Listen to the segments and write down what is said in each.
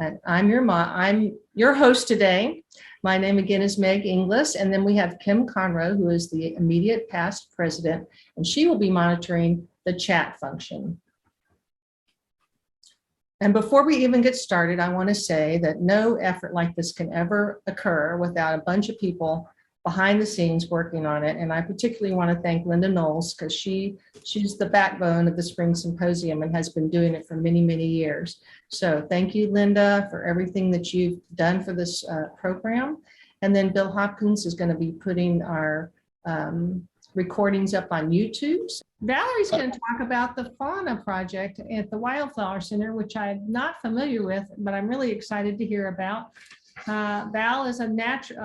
And I'm your host today. My name again is Meg Inglis, and then we have Kim Conroe, who is the immediate past president, and she will be monitoring the chat function. And before we even get started, I want to say that no effort like this can ever occur without a bunch of people behind the scenes working on it. And I particularly want to thank Linda Knowles, because she's the backbone of the Spring Symposium and has been doing it for many, many years. So thank you, Linda, for everything that you've done for this program. And then Bill Hopkins is going to be putting our recordings up on YouTube. Valerie's going to talk about the Fauna Project at the Wildflower Center, which I'm not familiar with, but I'm really excited to hear about. Val is a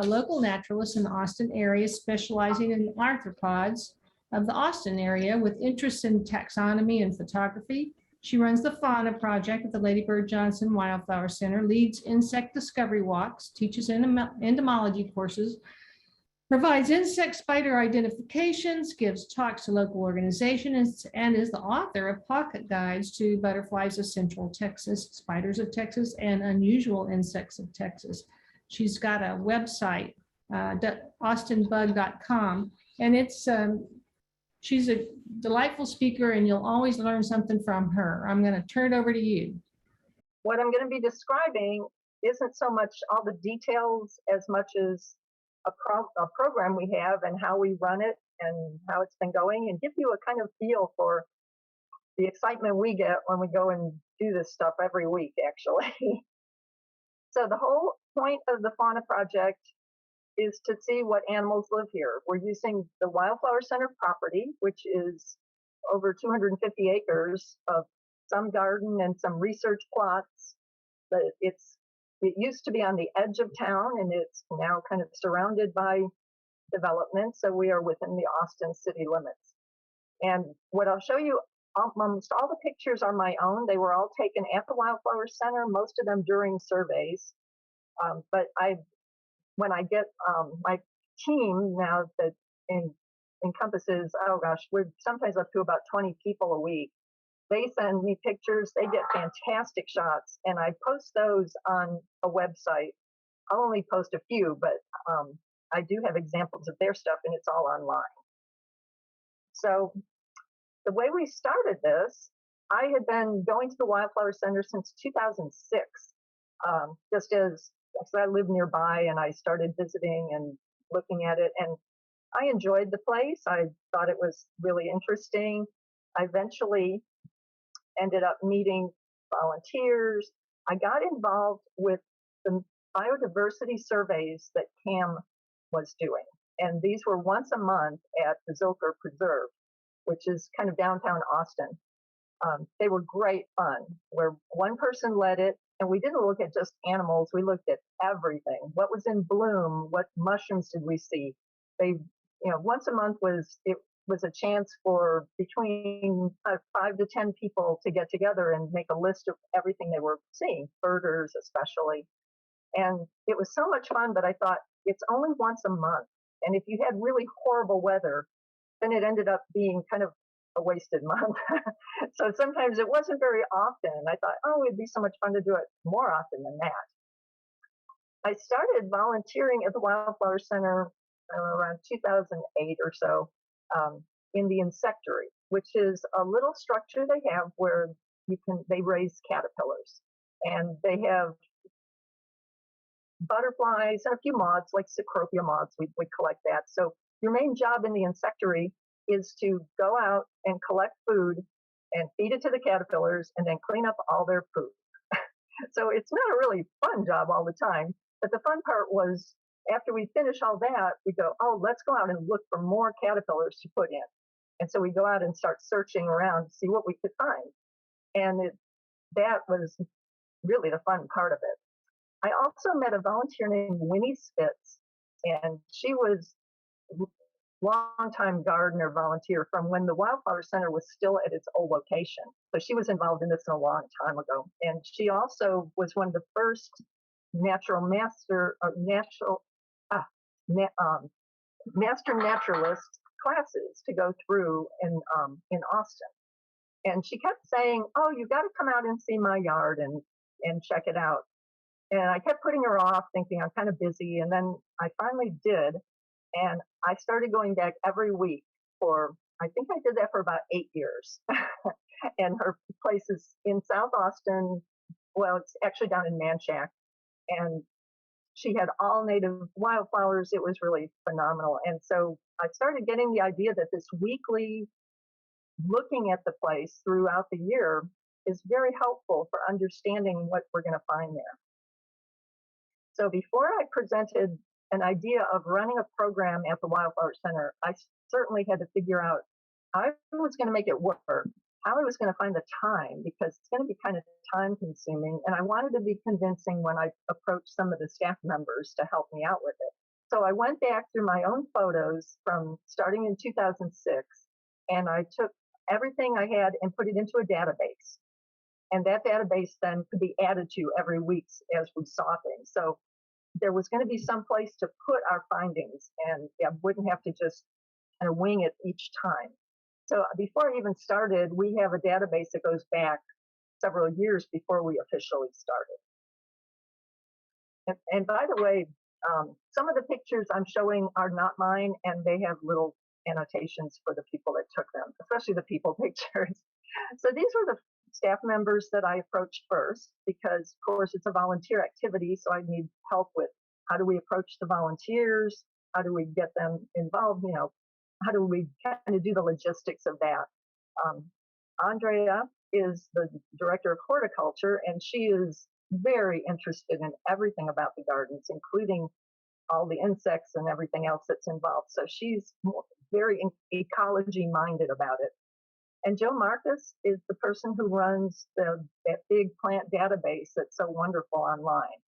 local naturalist in the Austin area, specializing in arthropods of the Austin area with interests in taxonomy and photography. She runs the Fauna Project at the Lady Bird Johnson Wildflower Center, leads insect discovery walks, teaches entomology courses, provides insect spider identifications, gives talks to local organizations, and is the author of pocket guides to butterflies of Central Texas, spiders of Texas, and unusual insects of Texas. She's got a website, austinbug.com, and she's a delightful speaker, and you'll always learn something from her. I'm going to turn it over to you. What I'm going to be describing isn't so much all the details as much as a program we have and how we run it and how it's been going, and give you a kind of feel for the excitement we get when we go and do this stuff every week, actually. So the whole point of the Fauna Project is to see what animals live here. We're using the Wildflower Center property, which is over 250 acres of some garden and some research plots, but it used to be on the edge of town, and it's now kind of surrounded by development, so we are within the Austin city limits. And what I'll show you, almost all the pictures are my own. They were all taken at the Wildflower Center, most of them during surveys. But when I get my team now that encompasses, oh gosh, we're sometimes up to about 20 people a week. They send me pictures, they get fantastic shots, and I post those on a website. I'll only post a few, but I do have examples of their stuff, and it's all online. So the way we started this, I had been going to the Wildflower Center since 2006, just as I live nearby, and I started visiting and looking at it, and I enjoyed the place. I thought it was really interesting. I eventually ended up meeting volunteers. I got involved with the biodiversity surveys that CAM was doing. And these were once a month at the Zilker Preserve, which is kind of downtown Austin. They were great fun, where one person led it, and we didn't look at just animals, we looked at everything. What was in bloom? What mushrooms did we see? Once a month was a chance for between 5 to 10 people to get together and make a list of everything they were seeing, birders especially. And it was so much fun, but I thought, it's only once a month. And if you had really horrible weather, then it ended up being kind of a wasted month. So sometimes it wasn't very often. I thought, oh, it'd be so much fun to do it more often than that. I started volunteering at the Wildflower Center around 2008 or so. In the insectary, which is a little structure they have where they raise caterpillars, and they have butterflies and a few moths, like Cecropia moths. We collect that. So your main job in the insectary is to go out and collect food and feed it to the caterpillars, and then clean up all their poop. So it's not a really fun job all the time, but the fun part was, after we finish all that, we go, oh, let's go out and look for more caterpillars to put in. And so we go out and start searching around to see what we could find. And that was really the fun part of it. I also met a volunteer named Winnie Spitz, and she was a longtime gardener volunteer from when the Wildflower Center was still at its old location. So she was involved in this a long time ago. And she also was one of the first master naturalist classes to go through in Austin. And she kept saying, oh, you got to come out and see my yard and check it out. And I kept putting her off, thinking I'm kind of busy. And then I finally did. And I started going back every week for, I think I did that for about 8 years. And her place is in South Austin. Well, it's actually down in Manchac. And she had all native wildflowers. It was really phenomenal. And so I started getting the idea that this weekly looking at the place throughout the year is very helpful for understanding what we're going to find there. So before I presented an idea of running a program at the Wildflower Center, I certainly had to figure out how I was going to make it work, how I was going to find the time, because it's going to be kind of time consuming. And I wanted to be convincing when I approached some of the staff members to help me out with it. So I went back through my own photos from starting in 2006, and I took everything I had and put it into a database. And that database then could be added to every week as we saw things. So there was going to be some place to put our findings, and I wouldn't have to just kind of wing it each time. So before I even started, we have a database that goes back several years before we officially started. And by the way, some of the pictures I'm showing are not mine, and they have little annotations for the people that took them, especially the people pictures. So these were the staff members that I approached first, because of course it's a volunteer activity, so I need help with how do we approach the volunteers, how do we get them involved, how do we kind of do the logistics of that. Andrea is the director of horticulture, and she is very interested in everything about the gardens, including all the insects and everything else that's involved. So she's very ecology minded about it. And Joe Marcus is the person who runs that big plant database that's so wonderful online.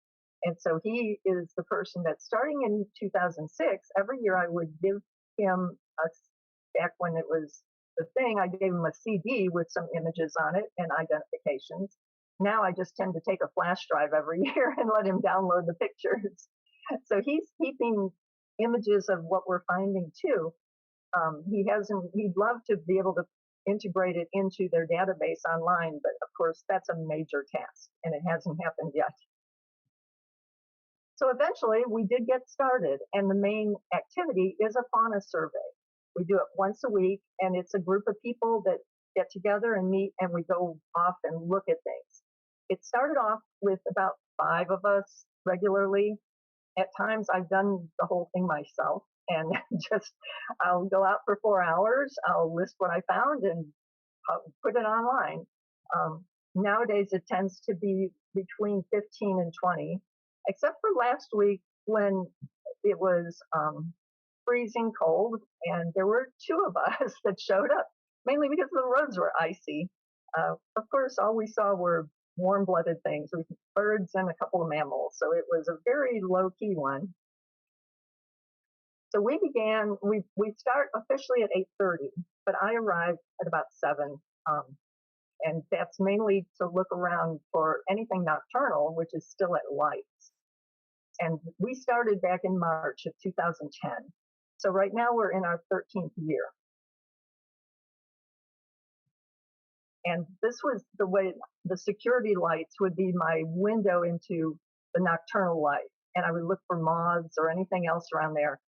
And so he is the person that, starting in 2006, every year I would give him back when it was the thing, I gave him a CD with some images on it and identifications. Now I just tend to take a flash drive every year and let him download the pictures. So he's keeping images of what we're finding too. He'd love to be able to integrate it into their database online, but of course that's a major task, and it hasn't happened yet. So eventually we did get started, and the main activity is a fauna survey. We do it once a week, and it's a group of people that get together and meet, and we go off and look at things. It started off with about 5 of us regularly. At times I've done the whole thing myself, and just I'll go out for 4 hours, I'll list what I found and I'll put it online. Nowadays it tends to be between 15 and 20, except for last week when it was freezing cold, and there were 2 of us that showed up, mainly because the roads were icy. Of course, all we saw were warm-blooded things, birds and a couple of mammals, so it was a very low-key one. So we start officially at 8:30, but I arrived at about 7, and that's mainly to look around for anything nocturnal, which is still at lights. And we started back in March of 2010. So right now we're in our 13th year. And this was the way the security lights would be my window into the nocturnal light. And I would look for moths or anything else around there.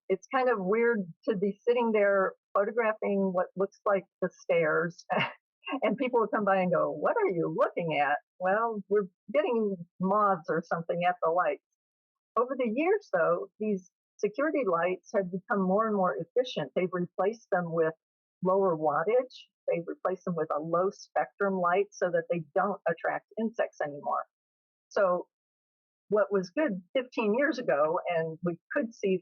It's kind of weird to be sitting there photographing what looks like the stairs, and people would come by and go, "What are you looking at?" Well, we're getting moths or something at the lights. Over the years, though, these security lights have become more and more efficient. They've replaced them with lower wattage. They've replaced them with a low spectrum light so that they don't attract insects anymore. So what was good 15 years ago, and we could see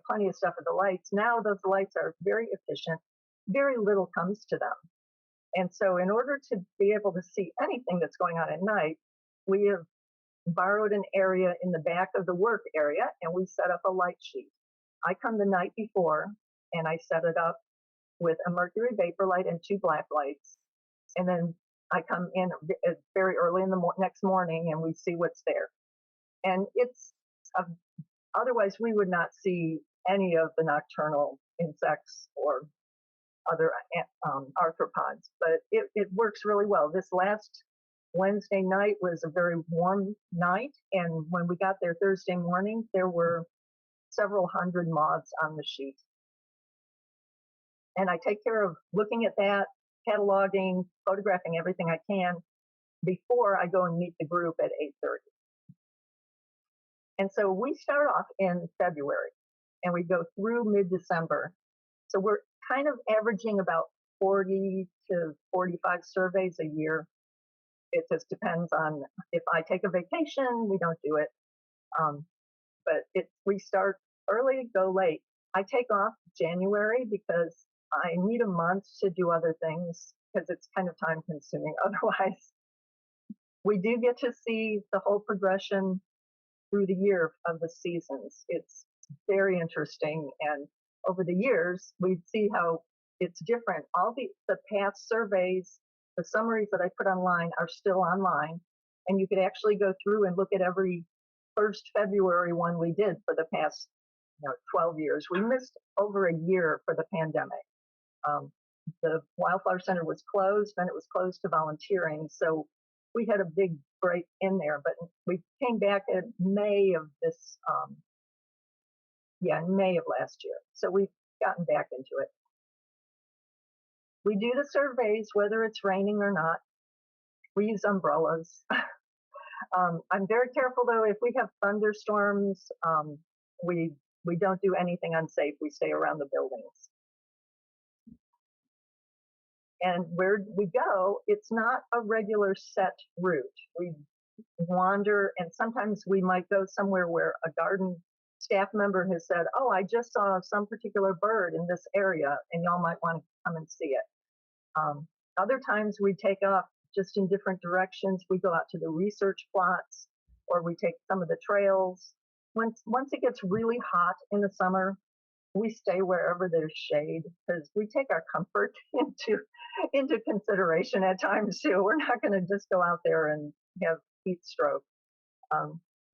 plenty of stuff at the lights, now those lights are very efficient. Very little comes to them. And so in order to be able to see anything that's going on at night, we have borrowed an area in the back of the work area, and we set up a light sheet. I come the night before, and I set it up with a mercury vapor light and 2 black lights. And then I come in very early in the next morning, and we see what's there. And it's otherwise we would not see any of the nocturnal insects or other arthropods, but it works really well. This last Wednesday night was a very warm night, and when we got there Thursday morning, there were several hundred moths on the sheet. And I take care of looking at that, cataloging, photographing everything I can before I go and meet the group at 8:30. And so we start off in February and we go through mid-December. So we're kind of averaging about 40 to 45 surveys a year. It just depends on if I take a vacation, we don't do it. But we start early, go late. I take off January because I need a month to do other things because it's kind of time consuming otherwise. We do get to see the whole progression through the year of the seasons. It's very interesting. And over the years, we see how it's different. All the past surveys, the summaries that I put online are still online. And you could actually go through and look at every first February one we did for the past 12 years. We missed over a year for the pandemic. The Wildflower Center was closed, and it was closed to volunteering. So we had a big break in there, but we came back in May of this, May of last year. So we've gotten back into it. We do the surveys, whether it's raining or not. We use umbrellas. I'm very careful though, if we have thunderstorms, we don't do anything unsafe. We stay around the buildings. And where we go, it's not a regular set route. We wander, and sometimes we might go somewhere where a garden staff member has said, oh, I just saw some particular bird in this area, and y'all might want to come and see it. Other times we take off just in different directions. We go out to the research plots, or we take some of the trails. Once it gets really hot in the summer, we stay wherever there's shade because we take our comfort into consideration at times too. We're not going to just go out there and have heat stroke.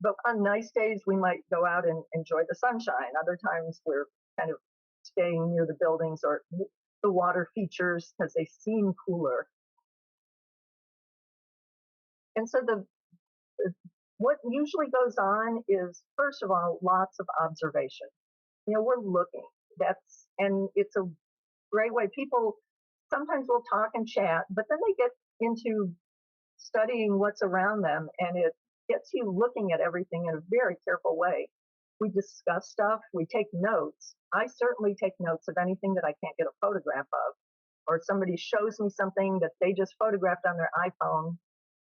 But on nice days, we might go out and enjoy the sunshine. Other times we're kind of staying near the buildings or the water features because they seem cooler. And so what usually goes on is, first of all, lots of observation. We're looking. And it's a great way. People sometimes will talk and chat, but then they get into studying what's around them, and it gets you looking at everything in a very careful way. We discuss stuff. We take notes. I certainly take notes of anything that I can't get a photograph of, or somebody shows me something that they just photographed on their iPhone.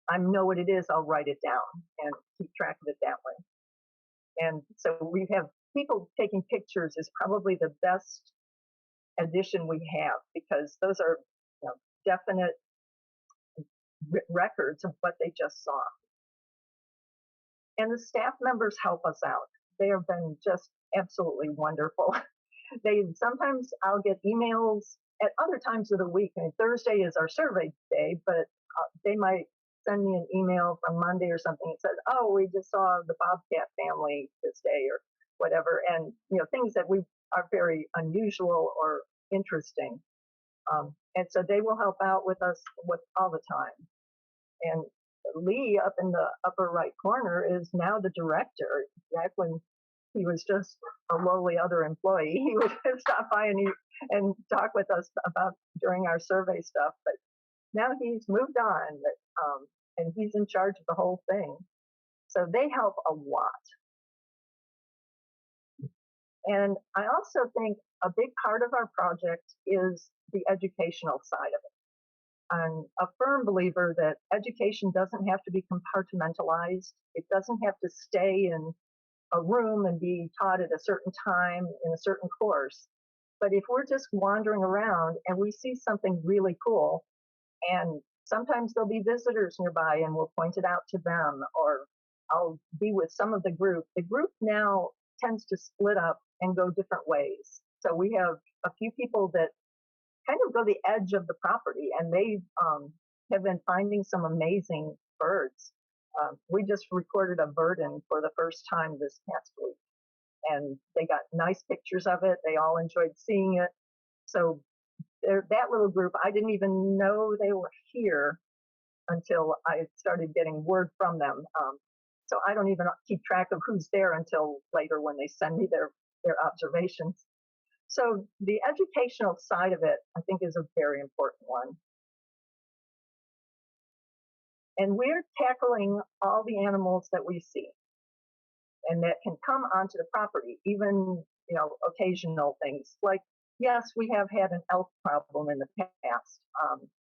I know what it is. I'll write it down and keep track of it that way. And so we have people taking pictures is probably the best addition we have because those are definite records of what they just saw. And the staff members help us out. They have been just absolutely wonderful. Sometimes I'll get emails at other times of the week. And Thursday is our survey day, but they might send me an email from Monday or something that says, oh, we just saw the bobcat family this day or whatever. And, things that are very unusual or interesting. And so they will help out with us all the time. And Lee up in the upper right corner is now the director. Back when he was just a lowly other employee, he would stop by and talk with us about during our survey stuff. But now he's moved on, and he's in charge of the whole thing. So they help a lot. And I also think a big part of our project is the educational side of it. I'm a firm believer that education doesn't have to be compartmentalized. It doesn't have to stay in a room and be taught at a certain time in a certain course. But if we're just wandering around and we see something really cool, and sometimes there'll be visitors nearby and we'll point it out to them, or I'll be with some of the group. The group now tends to split up and go different ways. So we have a few people that kind of go the edge of the property, and they have been finding some amazing birds. We just recorded a verdin for the first time this past week, and they got nice pictures of it. They all enjoyed seeing it. So that little group, I didn't even know they were here until I started getting word from them. So I don't even keep track of who's there until later when they send me their observations. So the educational side of it, I think, is a very important one. And we're tackling all the animals that we see and that can come onto the property, even, occasional things like, yes, we have had an elk problem in the past.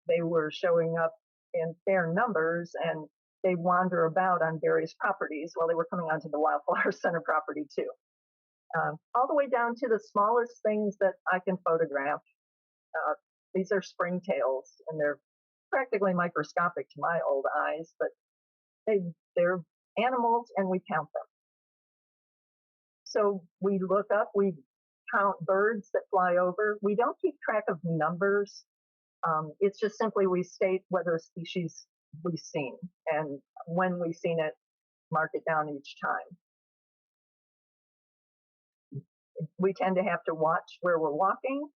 They were showing up in fair numbers and they wander about on various properties. Well, they were coming onto the Wildflower Center property too. All the way down to the smallest things that I can photograph. These are springtails, and they're practically microscopic to my old eyes, but they're animals and we count them. So we look up, we count birds that fly over. We don't keep track of numbers. It's just simply we state whether a species we've seen, and when we've seen it, mark it down each time. We tend to have to watch where we're walking.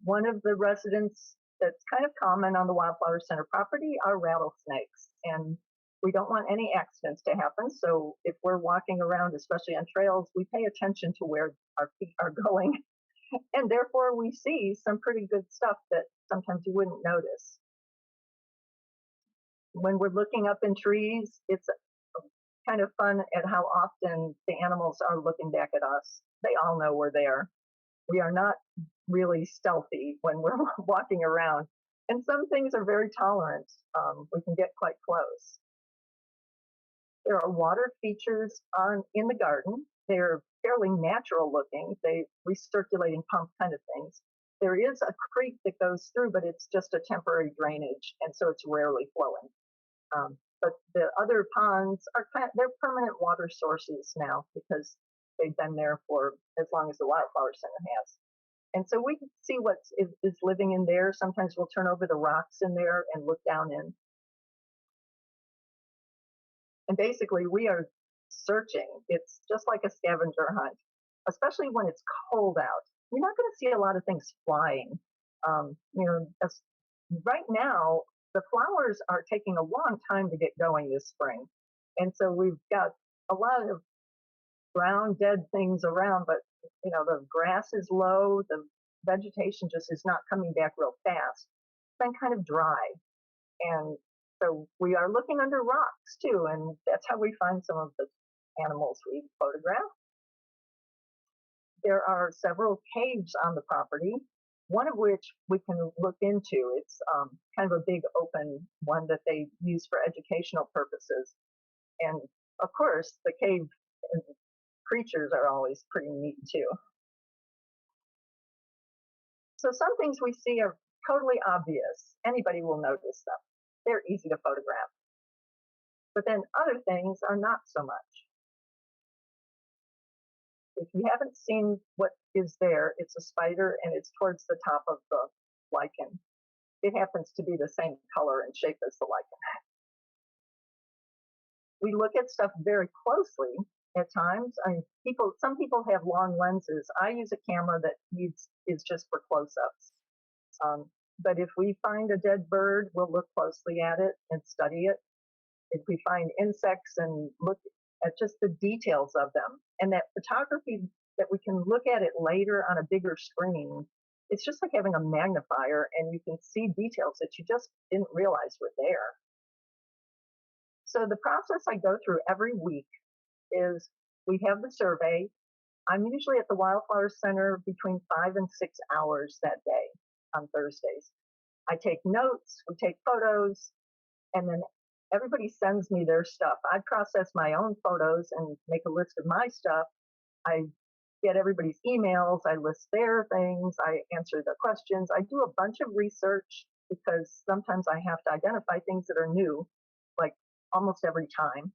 One of the residents that's kind of common on the Wildflower Center property are rattlesnakes, and we don't want any accidents to happen. So if we're walking around, especially on trails, we pay attention to where our feet are going, and therefore we see some pretty good stuff that sometimes you wouldn't notice. When we're looking up in trees, it's kind of fun at how often the animals are looking back at us. They all know we're there. We are not really stealthy when we're walking around. And some things are very tolerant. We can get quite close. There are water features in the garden. They're fairly natural looking. They recirculating pump kind of things. There is a creek that goes through, but it's just a temporary drainage, and so it's rarely flowing. But the other ponds they're permanent water sources now because they've been there for as long as the Wildflower Center has. And so we can see what is living in there. Sometimes we'll turn over the rocks in there and look down in. And basically, we are searching. It's just like a scavenger hunt, especially when it's cold out. You're not going to see a lot of things flying. Right now, the flowers are taking a long time to get going this spring. And so we've got a lot of brown dead things around, but the grass is low, the vegetation just is not coming back real fast. It's been kind of dry. And so we are looking under rocks too, and that's how we find some of the animals we photograph. There are several caves on the property, one of which we can look into. It's kind of a big open one that they use for educational purposes. And of course, the cave creatures are always pretty neat too. So some things we see are totally obvious. Anybody will notice them. They're easy to photograph. But then other things are not so much. If you haven't seen what is there, it's a spider and it's towards the top of the lichen. It happens to be the same color and shape as the lichen. We look at stuff very closely at times. Some people have long lenses. I use a camera that is just for close-ups. But if we find a dead bird, we'll look closely at it and study it. If we find insects and look at just the details of them, and that photography that we can look at it later on a bigger screen, it's just like having a magnifier, and you can see details that you just didn't realize were there. So the process I go through every week is we have the survey. I'm usually at the Wildflower Center between 5 and 6 hours that day on Thursdays. I take notes, we take photos, and then everybody sends me their stuff. I process my own photos and make a list of my stuff. I get everybody's emails, I list their things, I answer their questions. I do a bunch of research because sometimes I have to identify things that are new, like almost every time.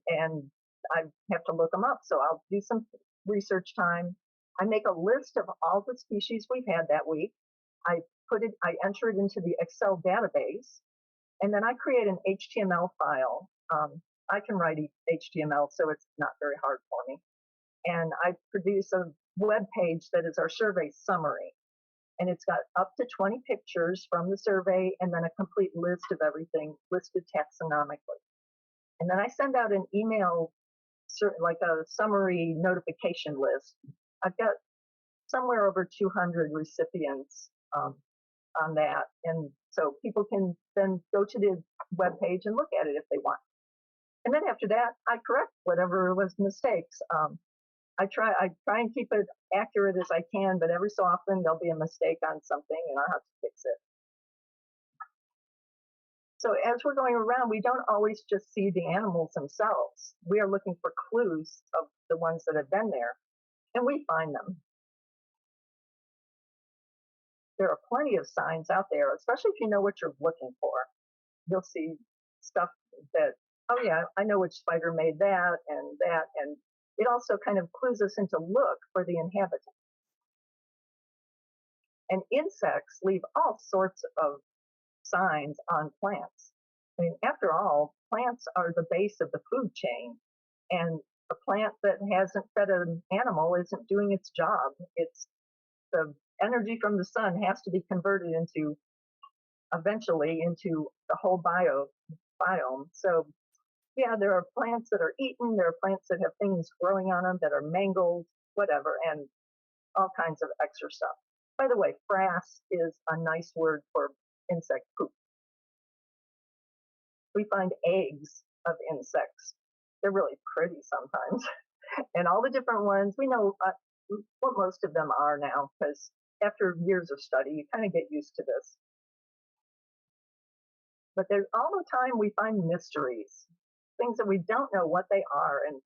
And I have to look them up. So I'll do some research time. I make a list of all the species we've had that week. I enter it into the Excel database, and then I create an HTML file. I can write HTML, so it's not very hard for me. And I produce a web page that is our survey summary. And it's got up to 20 pictures from the survey and then a complete list of everything listed taxonomically. And then I send out an email, like a summary notification list. I've got somewhere over 200 recipients on that. And so people can then go to the webpage and look at it if they want. And then after that, I correct whatever was mistakes. I try and keep it accurate as I can, but every so often there'll be a mistake on something and I'll have to fix it. So as we're going around, we don't always just see the animals themselves. We are looking for clues of the ones that have been there, and we find them. There are plenty of signs out there, especially if you know what you're looking for. You'll see stuff that, oh yeah, I know which spider made that, and it also kind of clues us into look for the inhabitants. And insects leave all sorts of signs on plants. I mean, after all, plants are the base of the food chain, and a plant that hasn't fed an animal isn't doing its job. It's the energy from the sun has to be converted eventually into the whole biome. So yeah, there are plants that are eaten, there are plants that have things growing on them that are mangled, whatever, and all kinds of extra stuff. By the way, frass is a nice word for insect poop. We find eggs of insects. They're really pretty sometimes. And all the different ones, we know what most of them are now, because after years of study, you kind of get used to this. But there's all the time we find mysteries, things that we don't know what they are. And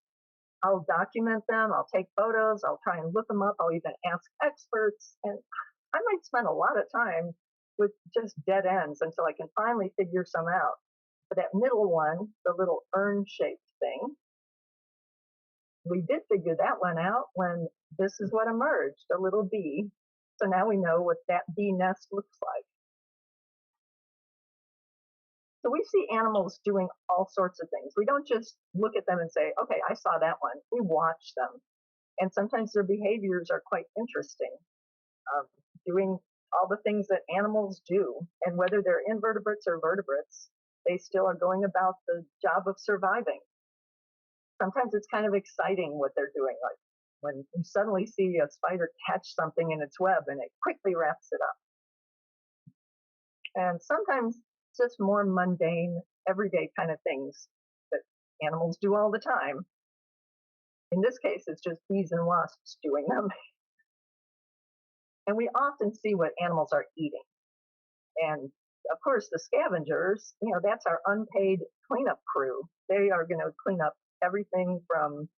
I'll document them, I'll take photos, I'll try and look them up, I'll even ask experts. And I might spend a lot of time with just dead ends until I can finally figure some out. But that middle one, the little urn-shaped thing, we did figure that one out when this is what emerged, a little bee. So now we know what that bee nest looks like. So we see animals doing all sorts of things. We don't just look at them and say, okay, I saw that one. We watch them. And sometimes their behaviors are quite interesting, doing all the things that animals do. And whether they're invertebrates or vertebrates, they still are going about the job of surviving. Sometimes it's kind of exciting what they're doing, like when you suddenly see a spider catch something in its web and it quickly wraps it up. And sometimes it's just more mundane, everyday kind of things that animals do all the time. In this case, it's just bees and wasps doing them. And we often see what animals are eating. And of course, the scavengers, that's our unpaid cleanup crew. They are going to clean up everything from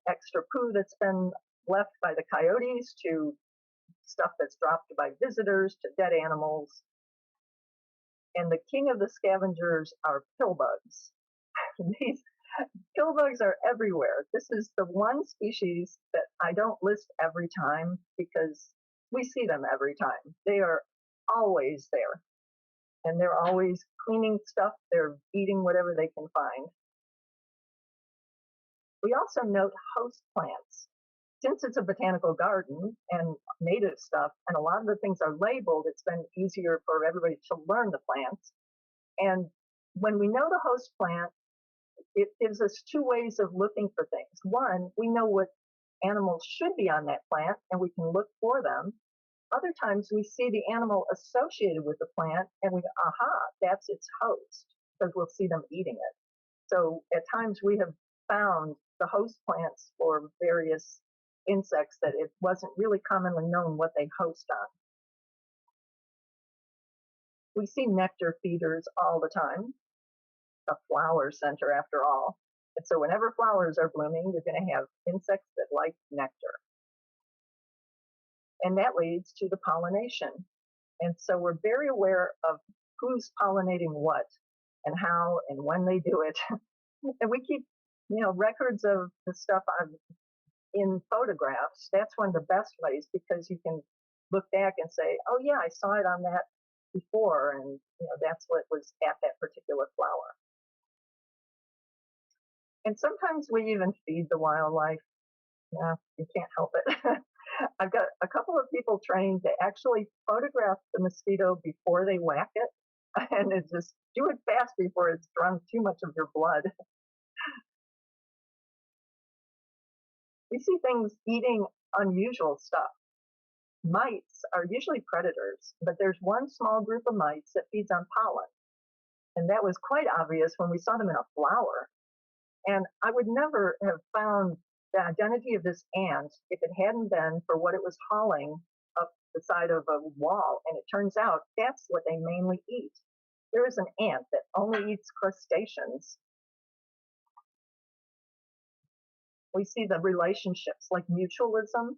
extra poo that's been left by the coyotes to stuff that's dropped by visitors to dead animals. And the king of the scavengers are pillbugs. These pillbugs are everywhere. This is the one species that I don't list every time because we see them every time. They are always there. And they're always cleaning stuff. They're eating whatever they can find. We also note host plants. Since it's a botanical garden and native stuff, and a lot of the things are labeled, it's been easier for everybody to learn the plants. And when we know the host plant, it gives us two ways of looking for things. One, we know what animals should be on that plant, and we can look for them. Other times we see the animal associated with the plant, and we go, aha, that's its host, because we'll see them eating it. So at times we have found the host plants for various insects that it wasn't really commonly known what they host on. We see nectar feeders all the time, a flower center after all. And so whenever flowers are blooming, you're going to have insects that like nectar. And that leads to the pollination. And so we're very aware of who's pollinating what and how and when they do it. And we keep, records of the stuff in photographs. That's one of the best ways because you can look back and say, oh yeah, I saw it on that before, and that's what was at that particular flower. And sometimes we even feed the wildlife. You can't help it. I've got a couple of people trained to actually photograph the mosquito before they whack it, and it just do it fast before it's drunk too much of your blood. We see things eating unusual stuff. Mites are usually predators, but there's one small group of mites that feeds on pollen, and that was quite obvious when we saw them in a flower. And I would never have found the identity of this ant if it hadn't been for what it was hauling up the side of a wall. And it turns out that's what they mainly eat. There is an ant that only eats crustaceans. We see the relationships like mutualism.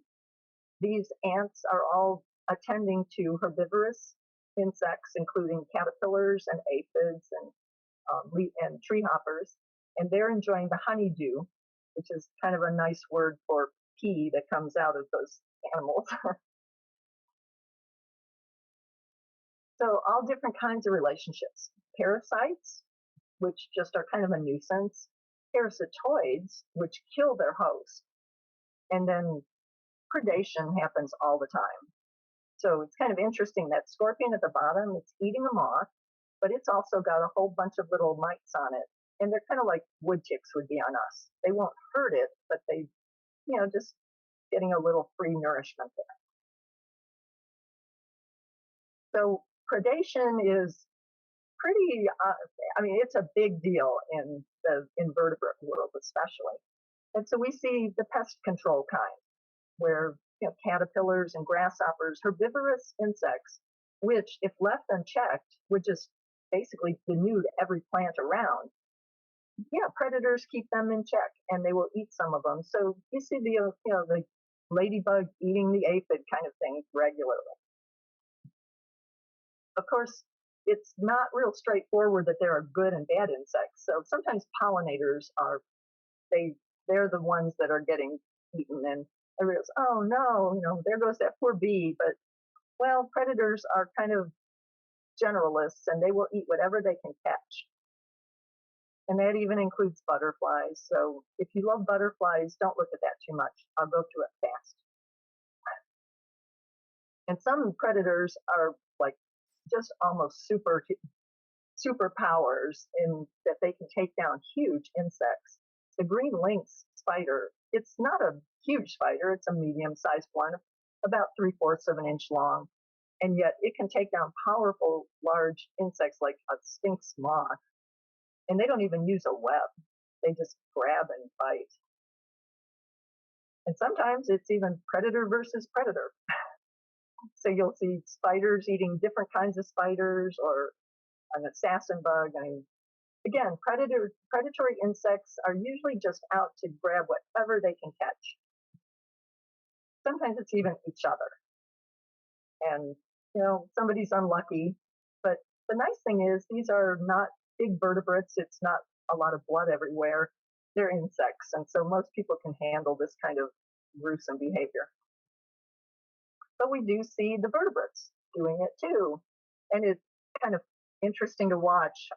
These ants are all attending to herbivorous insects, including caterpillars and aphids and tree hoppers, and they're enjoying the honeydew, which is kind of a nice word for pee that comes out of those animals. So all different kinds of relationships. Parasites, which just are kind of a nuisance. Parasitoids, which kill their host. And then predation happens all the time. So it's kind of interesting that scorpion at the bottom, it's eating a moth, but it's also got a whole bunch of little mites on it. And they're kind of like wood ticks would be on us. They won't hurt it, but they, just getting a little free nourishment there. So predation is pretty, it's a big deal in the invertebrate world, especially. And so we see the pest control kind, where caterpillars and grasshoppers, herbivorous insects, which, if left unchecked, would just basically denude every plant around. Yeah, predators keep them in check, and they will eat some of them. So you see the ladybug eating the aphid kind of thing regularly. Of course, it's not real straightforward that there are good and bad insects. So sometimes pollinators they're the ones that are getting eaten, and everybody goes, oh no, there goes that poor bee. But well, predators are kind of generalists, and they will eat whatever they can catch. And that even includes butterflies. So if you love butterflies, don't look at that too much. I'll go through it fast. And some predators are like just almost superpowers in that they can take down huge insects. The green lynx spider, it's not a huge spider, it's a medium-sized one, about 3/4 of an inch long. And yet it can take down powerful, large insects like a sphinx moth. And they don't even use a web. They just grab and bite. And sometimes it's even predator versus predator. So you'll see spiders eating different kinds of spiders, or an assassin bug. Again, predatory insects are usually just out to grab whatever they can catch. Sometimes it's even each other. And, somebody's unlucky. But the nice thing is these are not big vertebrates. It's not a lot of blood everywhere. They're insects. And so most people can handle this kind of gruesome behavior. But we do see the vertebrates doing it too. And it's kind of interesting to watch.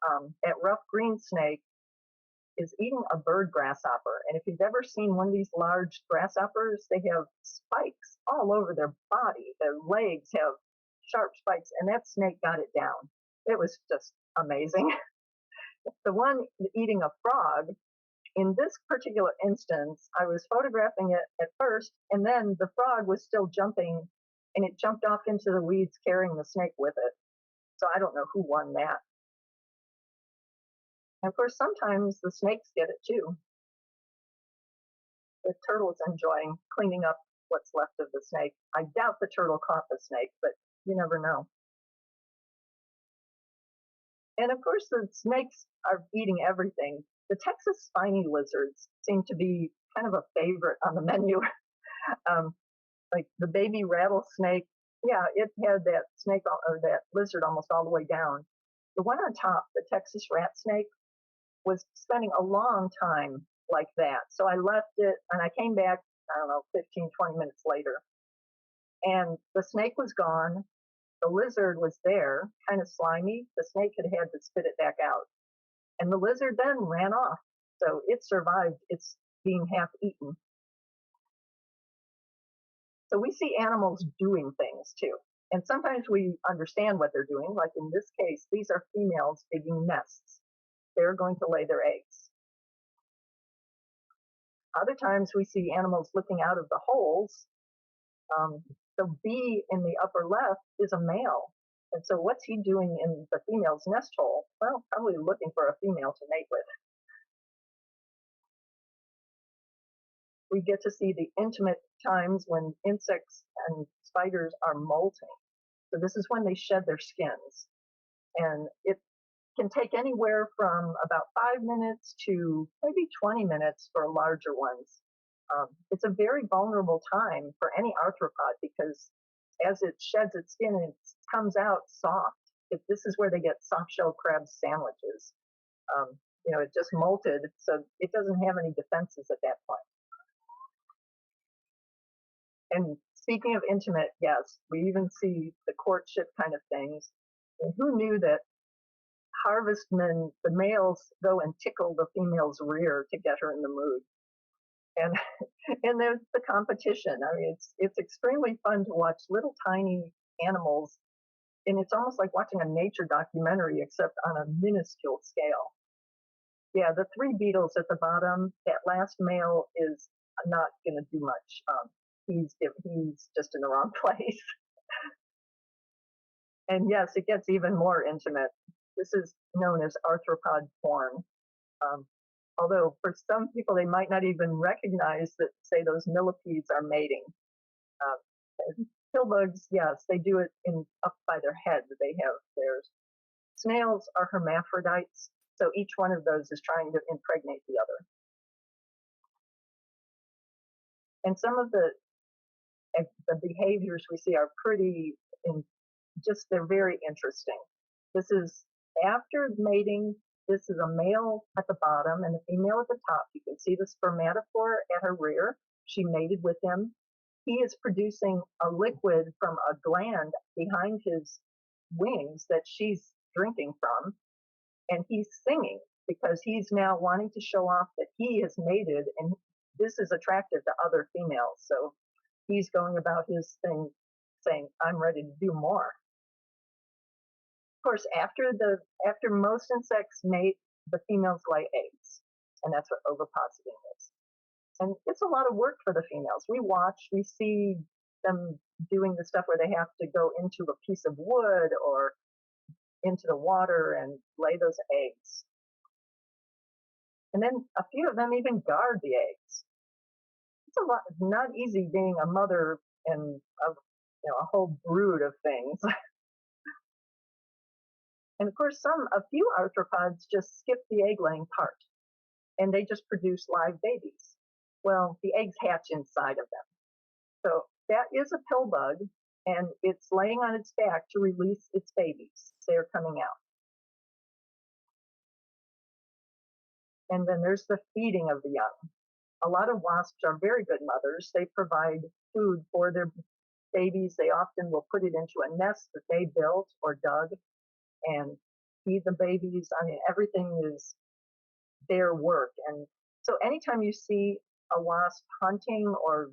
That rough green snake is eating a bird grasshopper. And if you've ever seen one of these large grasshoppers, they have spikes all over their body. Their legs have sharp spikes, and that snake got it down. It was just amazing. The one eating a frog, in this particular instance, I was photographing it at first, and then the frog was still jumping, and it jumped off into the weeds carrying the snake with it. So I don't know who won that. And of course, sometimes the snakes get it too. The turtle is enjoying cleaning up what's left of the snake. I doubt the turtle caught the snake, but you never know. And of course, the snakes are eating everything. The Texas spiny lizards seem to be kind of a favorite on the menu. Like the baby rattlesnake, yeah, it had that snake or that lizard almost all the way down. The one on top, the Texas rat snake, was spending a long time like that. So I left it and I came back, I don't know, 15, 20 minutes later. And the snake was gone. The lizard was there, kind of slimy. The snake had to spit it back out. And the lizard then ran off. So it survived its being half eaten. So we see animals doing things too. And sometimes we understand what they're doing. Like in this case, these are females digging nests. They're going to lay their eggs. Other times we see animals looking out of the holes. The bee in the upper left is a male. And so what's he doing in the female's nest hole? Well, probably looking for a female to mate with. We get to see the intimate times when insects and spiders are molting. So this is when they shed their skins. And it can take anywhere from about 5 minutes to maybe 20 minutes for larger ones. It's a very vulnerable time for any arthropod because as it sheds its skin, it comes out soft. This is where they get soft shell crab sandwiches. It just molted, so it doesn't have any defenses at that point. And speaking of intimate, yes, we even see the courtship kind of things. And who knew that harvestmen, the males, go and tickle the female's rear to get her in the mood? And and there's the competition. I mean, it's extremely fun to watch little tiny animals, and it's almost like watching a nature documentary, except on a minuscule scale. Yeah, the three beetles at the bottom, that last male is not going to do much. He's just in the wrong place. And yes, it gets even more intimate. This is known as arthropod porn. Although for some people, they might not even recognize that, say, those millipedes are mating. Pillbugs, yes, they do it up by their head. They have theirs. Snails are hermaphrodites, so each one of those is trying to impregnate the other. And some of the behaviors we see are they're very interesting. This is after mating. This is a male at the bottom and a female at the top. You can see the spermatophore at her rear. She mated with him. He is producing a liquid from a gland behind his wings that she's drinking from. And he's singing because he's now wanting to show off that he has mated, and this is attractive to other females. So he's going about his thing saying, I'm ready to do more. Of course, after most insects mate, the females lay eggs, and that's what ovipositing is. And it's a lot of work for the females. We see them doing the stuff where they have to go into a piece of wood or into the water and lay those eggs. And then a few of them even guard the eggs. It's not easy being a mother and of a whole brood of things. And of course, a few arthropods just skip the egg laying part, and they just produce live babies. Well, the eggs hatch inside of them. So that is a pill bug, and it's laying on its back to release its babies. They're coming out. And then there's the feeding of the young. A lot of wasps are very good mothers. They provide food for their babies. They often will put it into a nest that they built or dug and feed the babies. I mean, everything is their work. And so anytime you see a wasp hunting or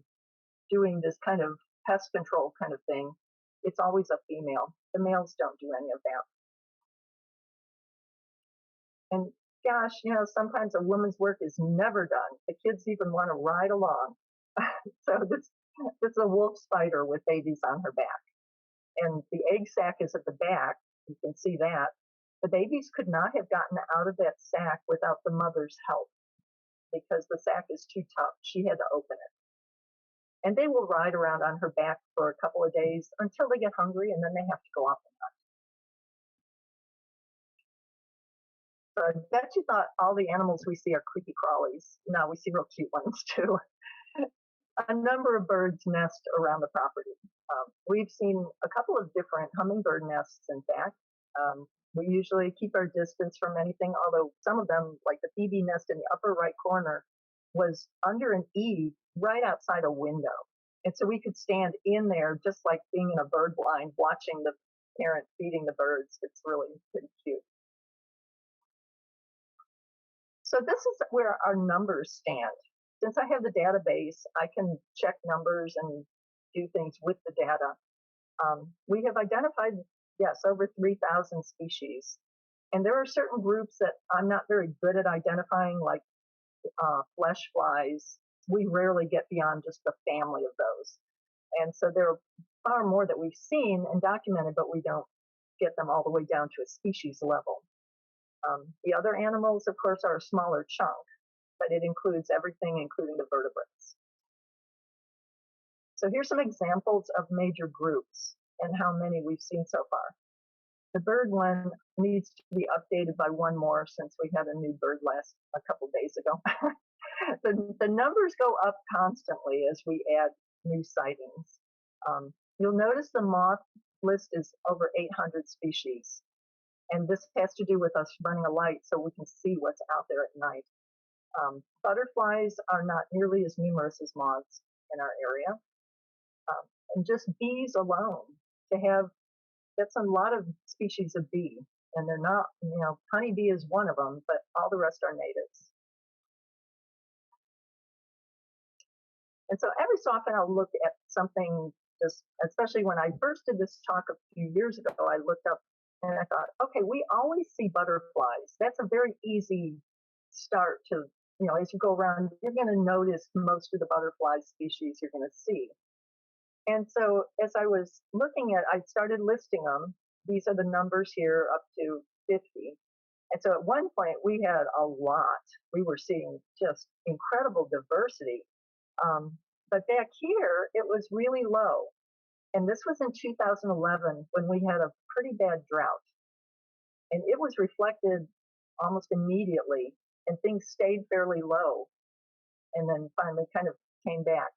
doing this kind of pest control kind of thing, it's always a female. The males don't do any of that. And gosh, sometimes a woman's work is never done. The kids even want to ride along. So this is a wolf spider with babies on her back. And the egg sac is at the back. You can see that. The babies could not have gotten out of that sac without the mother's help because the sac is too tough. She had to open it. And they will ride around on her back for a couple of days until they get hungry, and then they have to go off and hunt. So I bet you thought all the animals we see are creepy crawlies. No, we see real cute ones too. A number of birds nest around the property. We've seen a couple of different hummingbird nests, in fact. We usually keep our distance from anything, although some of them, like the phoebe nest in the upper right corner, was under an eave right outside a window. And so we could stand in there just like being in a bird blind, watching the parent feeding the birds. It's really pretty cute. So this is where our numbers stand. Since I have the database, I can check numbers and do things with the data. We have identified, yes, over 3,000 species. And there are certain groups that I'm not very good at identifying, like flesh flies. We rarely get beyond just the family of those. And so there are far more that we've seen and documented, but we don't get them all the way down to a species level. The other animals, of course, are a smaller chunk, but it includes everything, including the vertebrates. So here's some examples of major groups and how many we've seen so far. The bird one needs to be updated by one more since we had a new bird a couple days ago. The numbers go up constantly as we add new sightings. You'll notice the moth list is over 800 species. And this has to do with us running a light so we can see what's out there at night. Butterflies are not nearly as numerous as moths in our area. And just bees alone, that's a lot of species of bee. And they're not, honeybee is one of them, but all the rest are natives. And so every so often I'll look at something, just especially when I first did this talk a few years ago, I looked up and I thought, okay, we always see butterflies. That's a very easy start to, as you go around, you're going to notice most of the butterfly species you're going to see. And so as I was looking I started listing them. These are the numbers here up to 50. And so at one point we had a lot. We were seeing just incredible diversity. But back here, it was really low. And this was in 2011 when we had a pretty bad drought. And it was reflected almost immediately, and things stayed fairly low and then finally kind of came back.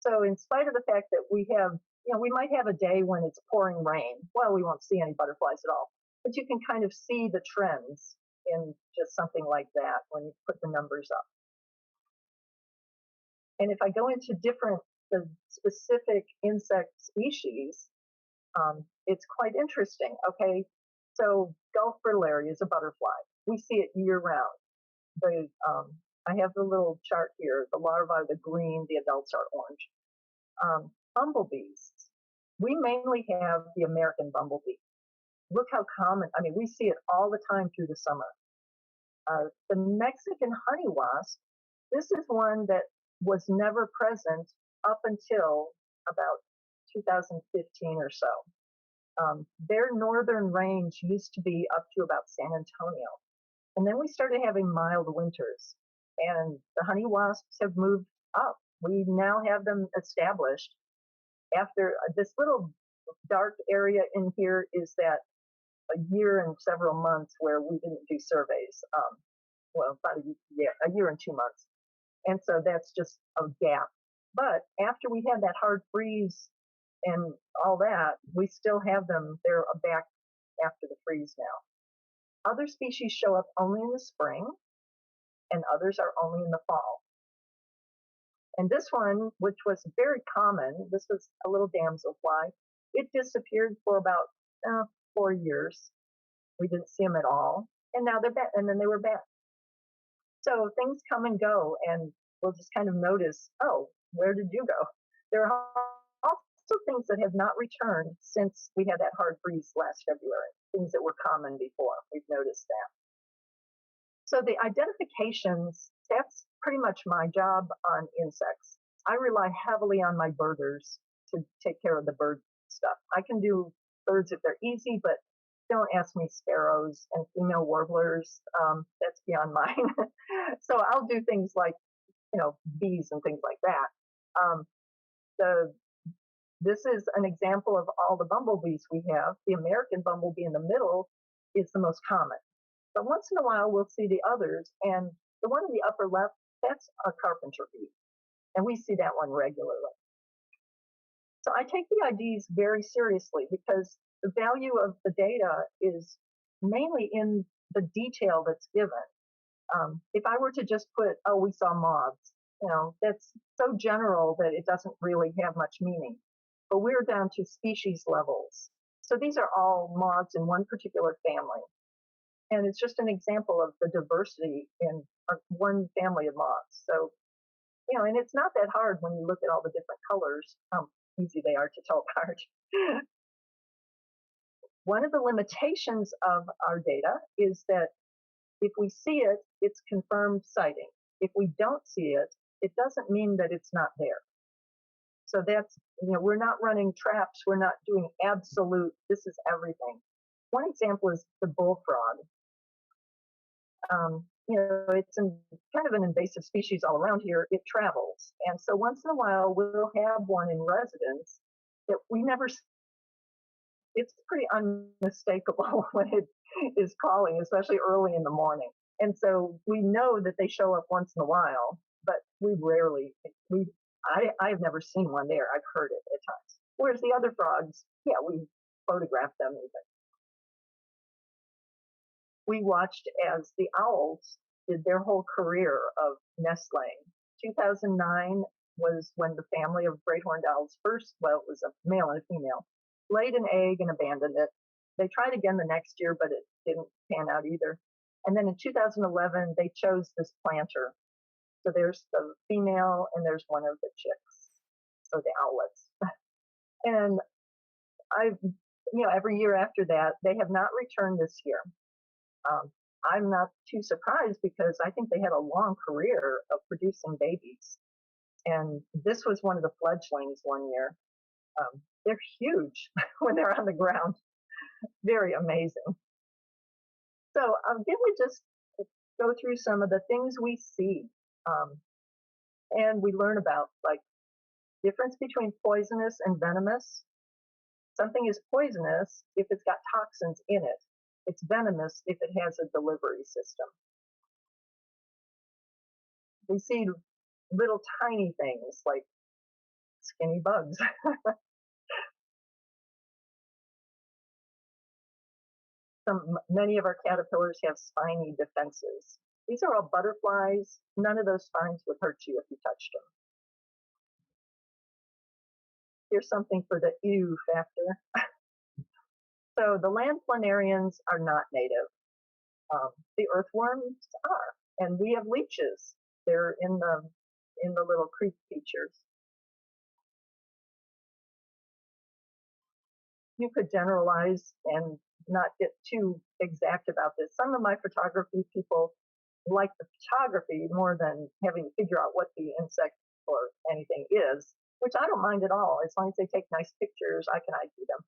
So in spite of the fact that we have, we might have a day when it's pouring rain. Well, we won't see any butterflies at all. But you can kind of see the trends in just something like that when you put the numbers up. And if I go into the specific insect species, it's quite interesting. Okay, so Gulf Valarie is a butterfly. We see it year round. I have the little chart here. The larvae are the green, the adults are orange. Bumblebees. We mainly have the American bumblebee. Look how common. I mean, we see it all the time through the summer. The Mexican honey wasp. This is one that was never present up until about 2015 or so. Their northern range used to be up to about San Antonio. And then we started having mild winters, and the honey wasps have moved up. We now have them established. After this little dark area in here is that a year and several months where we didn't do surveys. Well, about a year and 2 months. And so that's just a gap. But after we had that hard freeze and all that, we still have them. They're back after the freeze now. Other species show up only in the spring, and others are only in the fall. And this one, which was very common, this was a little damselfly. It disappeared for about 4 years. We didn't see them at all. And now they're back, and then they were back. So things come and go, and we'll just kind of notice, oh, where did you go? There are also things that have not returned since we had that hard freeze last February, things that were common before. We've noticed that. So the identifications, that's pretty much my job on insects. I rely heavily on my birders to take care of the bird stuff. I can do birds if they're easy, but don't ask me sparrows and female warblers. That's beyond mine. So I'll do things like, bees and things like that. This is an example of all the bumblebees we have. The American bumblebee in the middle is the most common. But once in a while, we'll see the others. And the one in the upper left, that's a carpenter bee. And we see that one regularly. So I take the IDs very seriously because the value of the data is mainly in the detail that's given. If I were to just put, oh, we saw moths, that's so general that it doesn't really have much meaning. But we're down to species levels. So these are all moths in one particular family. And it's just an example of the diversity in one family of moths. So, and it's not that hard when you look at all the different colors. easy they are to tell apart. One of the limitations of our data is that if we see it, it's confirmed sighting. If we don't see it, it doesn't mean that it's not there. So that's, we're not running traps. We're not doing absolute, this is everything. One example is the bullfrog. It's kind of an invasive species all around here. It travels. And so once in a while, we'll have one in residence that we never see. It's pretty unmistakable when it is calling, especially early in the morning. And so we know that they show up once in a while, but we rarely, I've never seen one there. I've heard it at times. Whereas the other frogs, yeah, we photographed them even. We watched as the owls did their whole career of nest laying. 2009 was when the family of great horned owls first, well, it was a male and a female, laid an egg and abandoned it. They tried again the next year, but it didn't pan out either. And then in 2011, they chose this planter. So there's the female and there's one of the chicks, or the owlets. And every year after that, they have not returned this year. I'm not too surprised because I think they had a long career of producing babies. And this was one of the fledglings one year. They're huge when they're on the ground. Very amazing. So again, we just go through some of the things we see. And we learn about like difference between poisonous and venomous. Something is poisonous if it's got toxins in it. It's venomous if it has a delivery system. We see little tiny things like skinny bugs. Many of our caterpillars have spiny defenses. These are all butterflies. None of those spines would hurt you if you touched them. Here's something for the ew factor. So the land planarians are not native. The earthworms are, and we have leeches. They're in the little creek features. You could generalize and not get too exact about this. Some of my photography people like the photography more than having to figure out what the insect or anything is, which I don't mind at all. As long as they take nice pictures, I can ID them.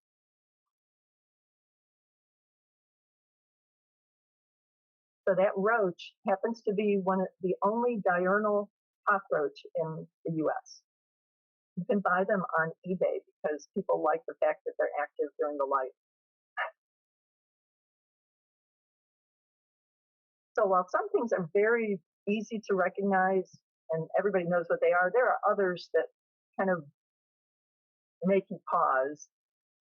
So that roach happens to be the only diurnal cockroach in the US. You can buy them on eBay because people like the fact that they're active during the light. So while some things are very easy to recognize and everybody knows what they are, there are others that kind of make you pause.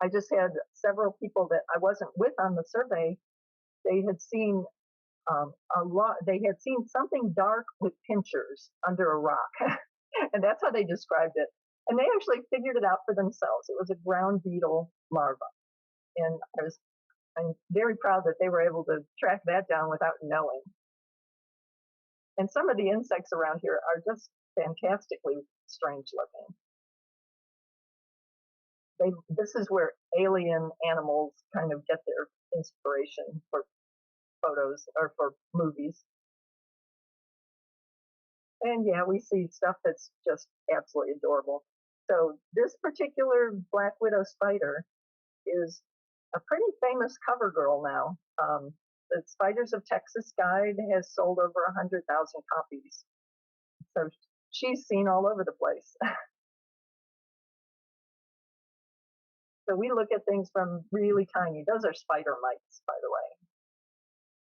I just had several people that I wasn't with on the survey. They had seen they had seen something dark with pincers under a rock. And that's how they described it. And they actually figured it out for themselves. It was a ground beetle larva. And I'm very proud that they were able to track that down without knowing. And some of the insects around here are just fantastically strange looking. This is where alien animals kind of get their inspiration for photos or for movies. And yeah, we see stuff that's just absolutely adorable. So this particular black widow spider is a pretty famous cover girl now. The Spiders of Texas Guide has sold over 100,000 copies. So she's seen all over the place. So we look at things from really tiny. Those are spider mites, by the way.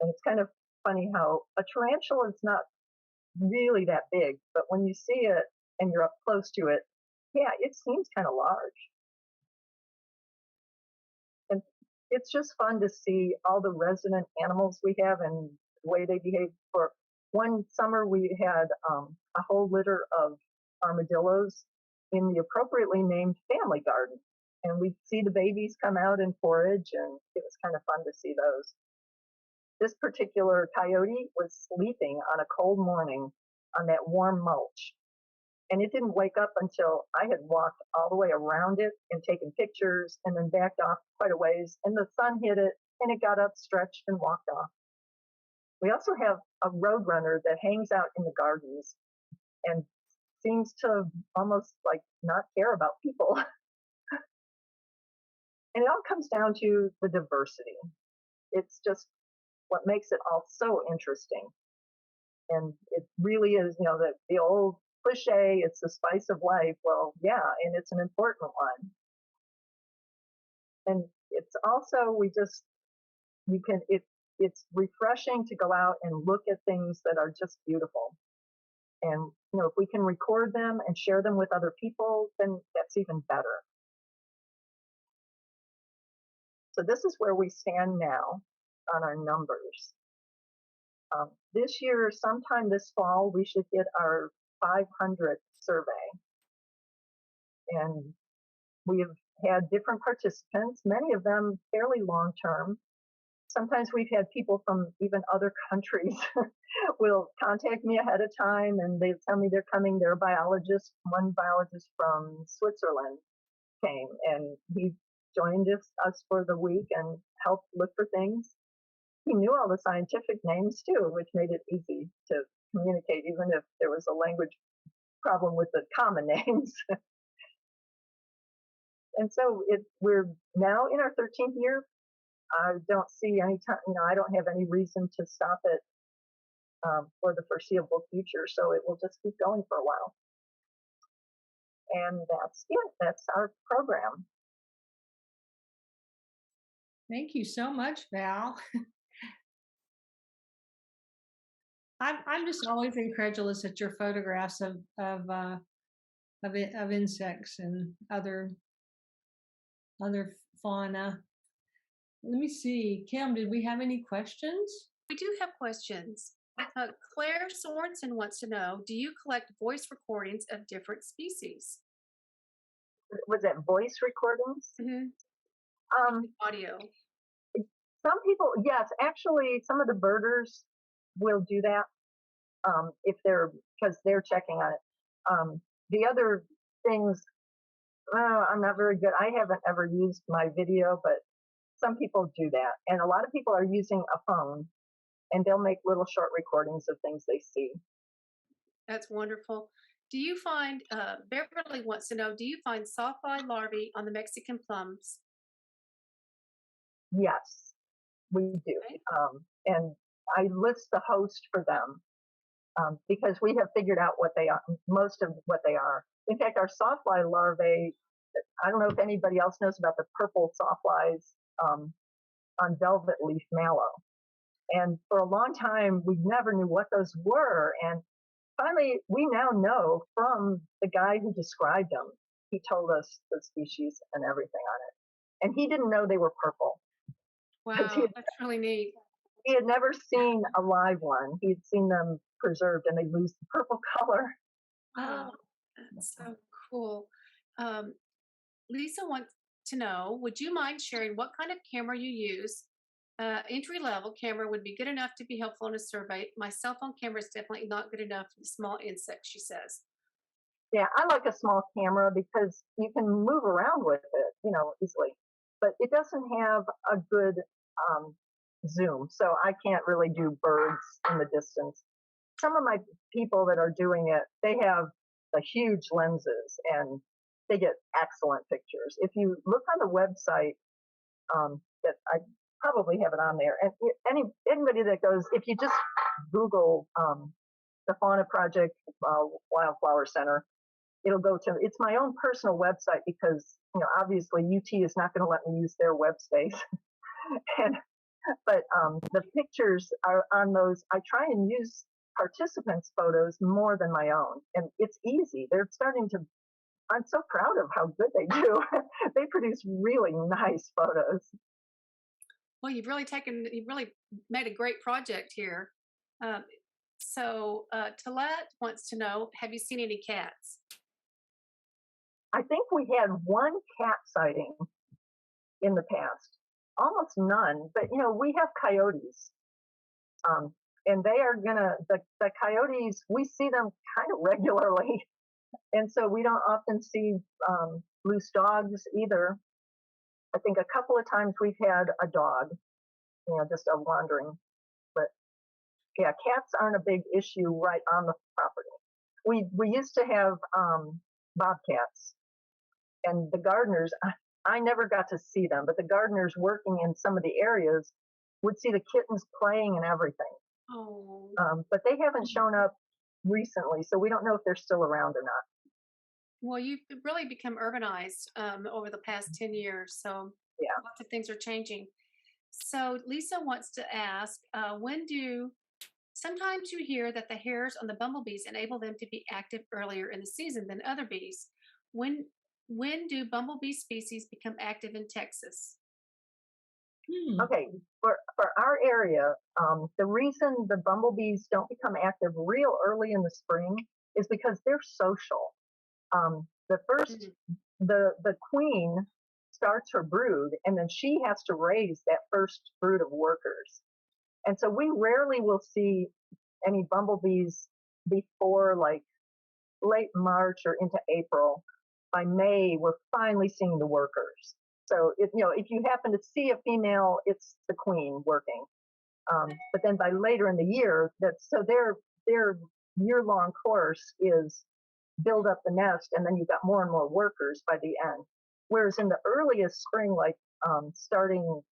And it's kind of funny how a tarantula is not really that big, but when you see it and you're up close to it, yeah, it seems kind of large. And it's just fun to see all the resident animals we have and the way they behave. For one summer, we had a whole litter of armadillos in the appropriately named family garden. And we'd see the babies come out and forage, and it was kind of fun to see those. This particular coyote was sleeping on a cold morning on that warm mulch. And it didn't wake up until I had walked all the way around it and taken pictures and then backed off quite a ways. And the sun hit it and it got up, stretched, and walked off. We also have a roadrunner that hangs out in the gardens and seems to almost like not care about people. And it all comes down to the diversity. It's just what makes it all so interesting. And it really is, the old cliche, it's the spice of life. Well, yeah, and it's an important one. And it's also, it's refreshing to go out and look at things that are just beautiful. And, if we can record them and share them with other people, then that's even better. So this is where we stand now on our numbers. This year, sometime this fall, we should hit our 500th survey. And we have had different participants, many of them fairly long-term. Sometimes we've had people from even other countries will contact me ahead of time and they tell me they're coming. They're a biologist. One biologist from Switzerland came and he joined us for the week and helped look for things. He knew all the scientific names too, which made it easy to communicate, even if there was a language problem with the common names. And so we're now in our 13th year. I don't see any time, I don't have any reason to stop it for the foreseeable future. So it will just keep going for a while. And that's it. That's our program. Thank you so much, Val. I'm just always incredulous at your photographs of insects and other fauna. Let me see, Kim, did we have any questions? We do have questions. Claire Sorensen wants to know, do you collect voice recordings of different species? Was that voice recordings? Mm-hmm. Audio. Some people, yes, actually, some of the birders will do that because they're checking on it. The other things, I'm not very good. I haven't ever used my video, but some people do that. And a lot of people are using a phone and they'll make little short recordings of things they see. That's wonderful. Do you find, Beverly wants to know, do you find sawfly larvae on the Mexican plums? Yes, we do. Okay. And I list the host for them because we have figured out what they are, most of what they are. In fact, our sawfly larvae, I don't know if anybody else knows about the purple sawflies on velvet leaf mallow. And for a long time, we never knew what those were. And finally, we now know from the guy who described them. He told us the species and everything on it. And he didn't know they were purple. Wow, that's really neat. He had never seen a live one. He had seen them preserved and they lose the purple color. Oh, that's so cool. Lisa wants to know, would you mind sharing what kind of camera you use? Entry-level camera would be good enough to be helpful in a survey. My cell phone camera is definitely not good enough for the small insects, she says. Yeah, I like a small camera because you can move around with it, easily. But it doesn't have a good zoom, so I can't really do birds in the distance. Some of my people that are doing it, they have the huge lenses and they get excellent pictures. If you look on the website, that I probably have it on there, and anybody that goes, if you just Google the Fauna Project Wildflower Center, it'll go to, it's my own personal website because, obviously UT is not going to let me use their web space. But the pictures are on those. I try and use participants' photos more than my own. And it's easy. They're starting to, I'm so proud of how good they do. They produce really nice photos. Well, you've really made a great project here. So Talette wants to know, have you seen any cats? I think we had one cat sighting in the past, almost none, but we have coyotes. And they are the coyotes, we see them kind of regularly. And so we don't often see loose dogs either. I think a couple of times we've had a dog, just a wandering, but yeah, cats aren't a big issue right on the property. We used to have bobcats, and the gardeners. I never got to see them, but the gardeners working in some of the areas would see the kittens playing and everything. Oh, But they haven't shown up recently, so we don't know if they're still around or not. well, you've really become urbanized over the past 10 years. So Yeah. lots of things are changing. So Lisa wants to ask, sometimes you hear that the hairs on the bumblebees enable them to be active earlier in the season than other bees. When when do bumblebee species become active in Texas? Hmm. Okay, for our area, the reason the bumblebees don't become active real early in the spring is because they're social. The first, Mhm. the queen starts her brood, and then she has to raise that first brood of workers. And so we rarely will see any bumblebees before like late March or into April. By May, we're finally seeing the workers. So if you happen to see a female, it's the queen working. But then by later in the year, their year-long course is build up the nest, and then you've got more and more workers by the end. Whereas in the earliest spring, like starting,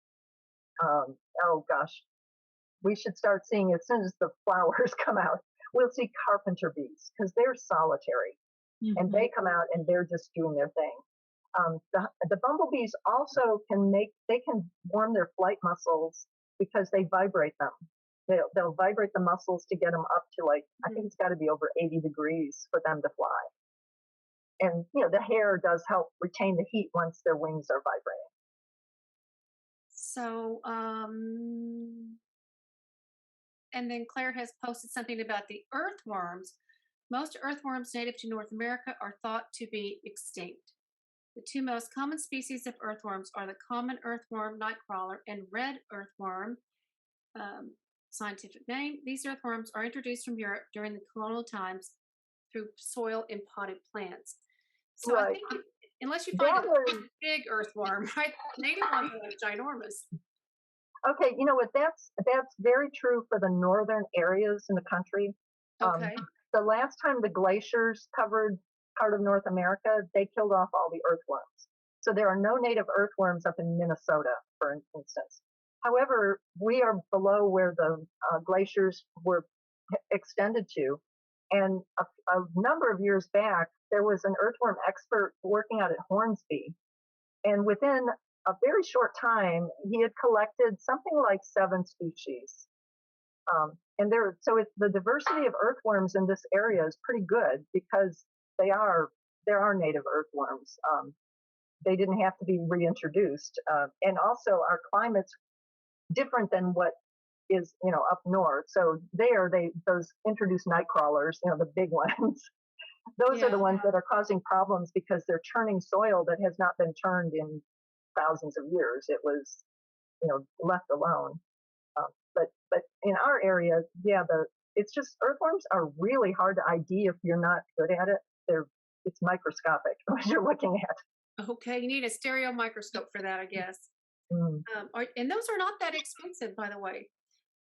oh gosh, we should start seeing as soon as the flowers come out. We'll see carpenter bees because they're solitary, and Mhm. they come out and they're just doing their thing. The bumblebees also they can warm their flight muscles because they vibrate them. They'll vibrate the muscles to get them up to like I think it's got to be over 80 degrees for them to fly. And the hair does help retain the heat once their wings are vibrating. So, and then Claire has posted something about the earthworms. Most earthworms native to North America are thought to be extinct. The two most common species of earthworms are the common earthworm nightcrawler and red earthworm, um, scientific name. These earthworms are introduced from Europe during the colonial times through soil and potted plants. So I Right. think unless you find a That was big earthworm, right? Native ones are like ginormous. okay. You know what? That's very true for the northern areas in the country. Um, Okay. the last time the glaciers covered part of North America, they killed off all the earthworms. So there are no native earthworms up in Minnesota, for instance. However, we are below where the glaciers were extended to. And a number of years back, there was an earthworm expert working out at Hornsby. And within a very short time, he had collected something like 7 species. The diversity of earthworms in this area is pretty good because they are there are native earthworms. They didn't have to be reintroduced, and also our climate's different than what is up north. So those introduced night crawlers, the big ones. Those are the Yeah. ones that are causing problems because they're churning soil that has not been churned in thousands of years. It was left alone. But in our area, yeah, it's just earthworms are really hard to ID if you're not good at it. It's microscopic what you're looking at. Okay. You need a stereo microscope for that, I guess. Mm. And those are not that expensive, by the way.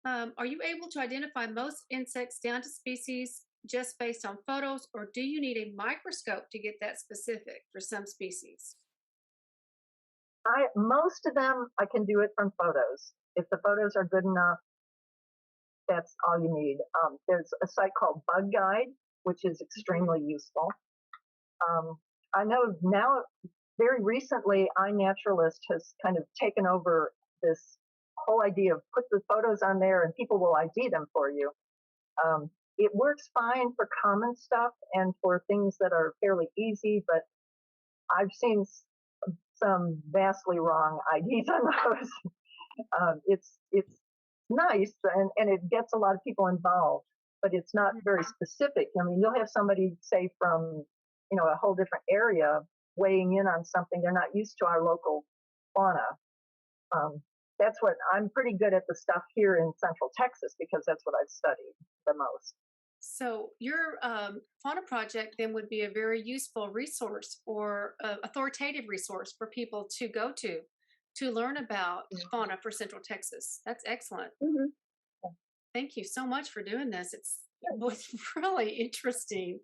Are you able to identify most insects down to species just based on photos, or do you need a microscope to get that specific for some species? Most of them I can do it from photos. If the photos are good enough, that's all you need. There's a site called Bug Guide, which is extremely useful. I know now, very recently, iNaturalist has kind of taken over this whole idea of put the photos on there and people will ID them for you. It works fine for common stuff and for things that are fairly easy, but I've seen some vastly wrong IDs on those. It's nice and it gets a lot of people involved, but it's not very specific. I mean, you'll have somebody say from a whole different area weighing in on something they're not used to our local fauna. Um, that's what I'm pretty good at the stuff here in Central Texas because that's what I've studied the most. So your Fauna Project then would be a very useful resource or authoritative resource for people to go to learn about fauna for Central Texas. That's excellent. Mhm. Thank you so much for doing this. It was really interesting.